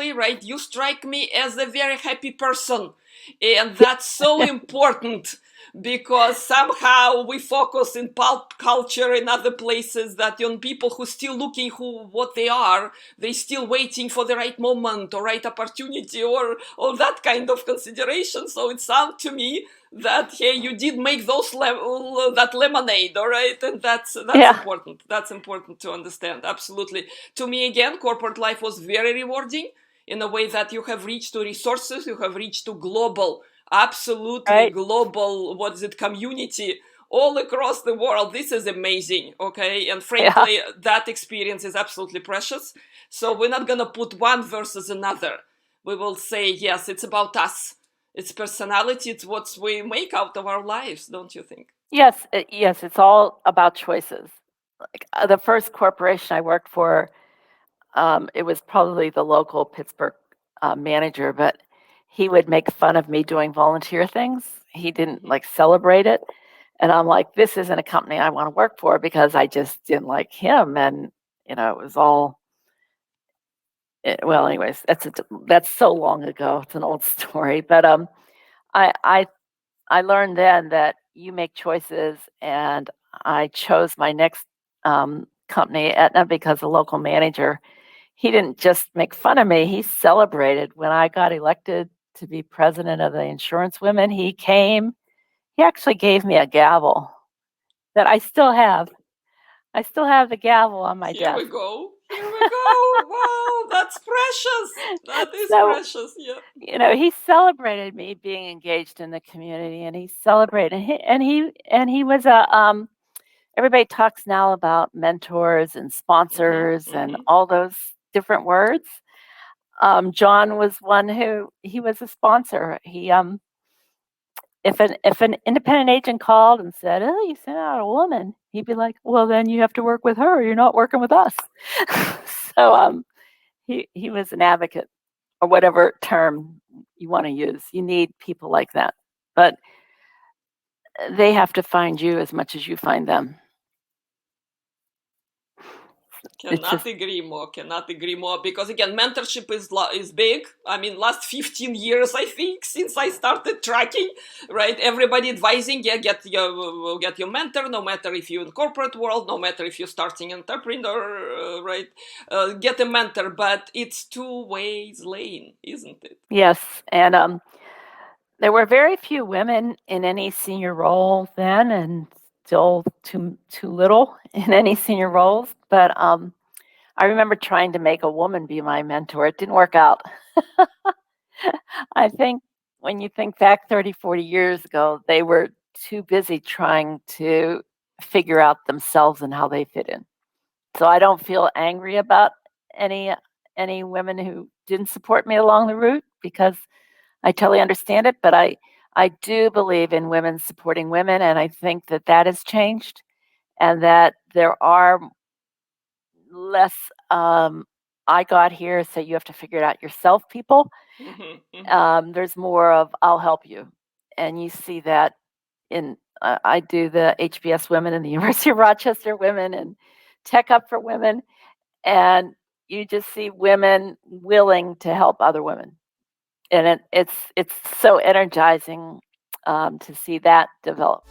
personally, right? You strike me as a very happy person. And that's so important, because somehow we focus in pulp culture in other places that on people who still looking what they are, they still waiting for the right moment or right opportunity or that kind of consideration. So it sounds to me that, hey, you did make that lemonade, all right? And that's important. That's important to understand. Absolutely. To me, again, corporate life was very rewarding in a way that you have reached to resources, you have reached to global, absolutely global, community all across the world. This is amazing, okay? And frankly, that experience is absolutely precious. So we're not going to put one versus another. We will say, yes, it's about us. It's personality. It's what we make out of our lives, don't you think? Yes, it's all about choices. Like the first corporation I worked for, it was probably the local Pittsburgh manager, but he would make fun of me doing volunteer things. He didn't like celebrate it. And I'm like, this isn't a company I want to work for, because I just didn't like him. And, it was all, well, anyways, that's so long ago. It's an old story. But I learned then that you make choices, and I chose my next company, Aetna, because the local manager, he didn't just make fun of me, he celebrated. When I got elected to be president of the insurance women, he came. He actually gave me a gavel that I still have. I still have the gavel on my desk. Here we go. Wow, that's precious. That is precious. Yeah. He celebrated me being engaged in the community, and he celebrated. He was a. Everybody talks now about mentors and sponsors and all those different words. John was one he was a sponsor. He if an independent agent called and said, "Oh, you sent out a woman," he'd be like, "Well, then you have to work with her. You're not working with us." So he was an advocate, or whatever term you want to use. You need people like that, but they have to find you as much as you find them. Cannot agree more, because again, mentorship is big. I mean, last 15 years, I think, since I started tracking, right? Everybody advising, get your mentor, no matter if you're in corporate world, no matter if you're starting entrepreneur, right? Get a mentor, but it's two ways lane, isn't it? Yes, and there were very few women in any senior role then, and still too little in any senior roles. But I remember trying to make a woman be my mentor. It didn't work out. I think when you think back 30, 40 years ago, they were too busy trying to figure out themselves and how they fit in. So I don't feel angry about any women who didn't support me along the route, because I totally understand it. But I do believe in women supporting women, and I think that has changed, and that there are less I got here, so you have to figure it out yourself, people. There's more of, I'll help you. And you see that in I do the HBS women and the University of Rochester women and Tech Up for Women, and you just see women willing to help other women. And it's so energizing to see that develop.